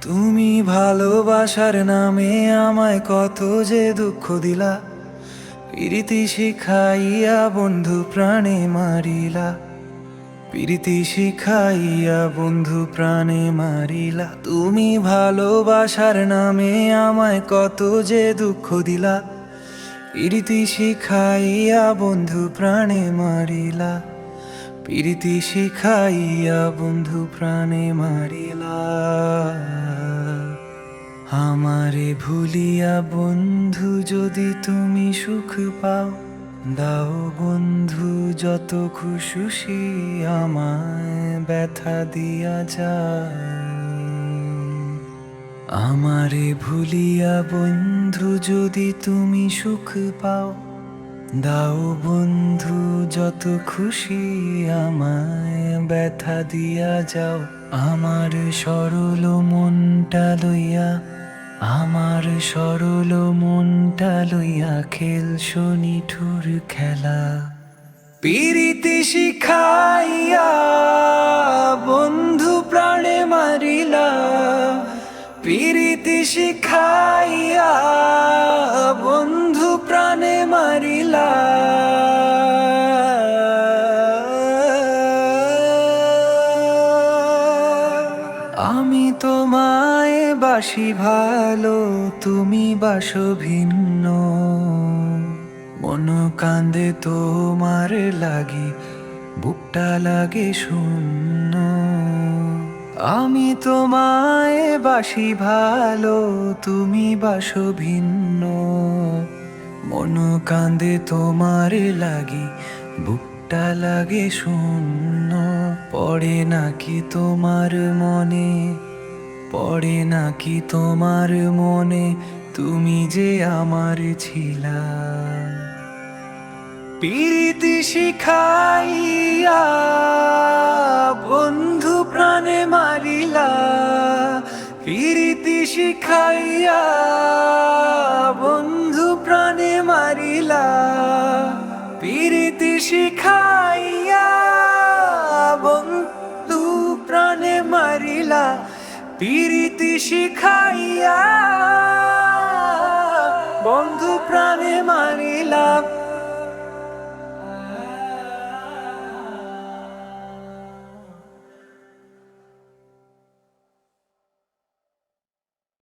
তুমি ভালোবাসার নামে আমায় কত যে দুঃখ দিলা, প্রীতি শিখাইয়া বন্ধু প্রাণে মারিলা। প্রীতি শিখাইয়া বন্ধু প্রাণে মারিলা। তুমি ভালোবাসার নামে আমায় কত যে দুঃখ দিলা, প্রীতি শিখাইয়া বন্ধু প্রাণে মারিলা। প্রীতি শিখাইয়া বন্ধু প্রাণে মারিলা। আমারে ভুলিয়া বন্ধু যদি তুমি সুখ পাও, দাও বন্ধু যত খুশি আমায় ব্যথা দিয়া যায়। আমারে ভুলিয়া বন্ধু যদি তুমি সুখ পাও, দাও বন্ধু যত খুশি আমায় ব্যথা দিয়া যাও। আমার সরল মনটা লইয়া, আমার সরল মনটা লইয়া খেলছো নিঠুর খেলা। প্রীতি শিখাইয়া বন্ধু প্রাণে মারিলা। প্রীতি শিখাইয়া বন্ধু প্রাণে মারিলা। আমি তোমায় বাসি ভালো, তুমি বাসো ভিন্ন। মন কান্দে তোমার লাগি, বুকটা লাগে শূন্য। আমি তোমায় বাসি ভালো, তুমি বাসো ভিন্ন। মন কান্দে তোমার লাগি, বুকটা লাগে শূন্য। পড়ে নাকি তোমার মনে, পড়ে নাকি তোমার মনে, তুমি যে আমার ছিলা। প্রীতি শিখাইয়া বন্ধু প্রাণে মারিলা। প্রীতি শিখাইয়া বন্ধু প্রাণে মারিলা। প্রীতি শিখাইয়া বন্ধু প্রাণে মারিলা। প্রীতি শিখাইয়া বন্ধু প্রাণে মারিলা।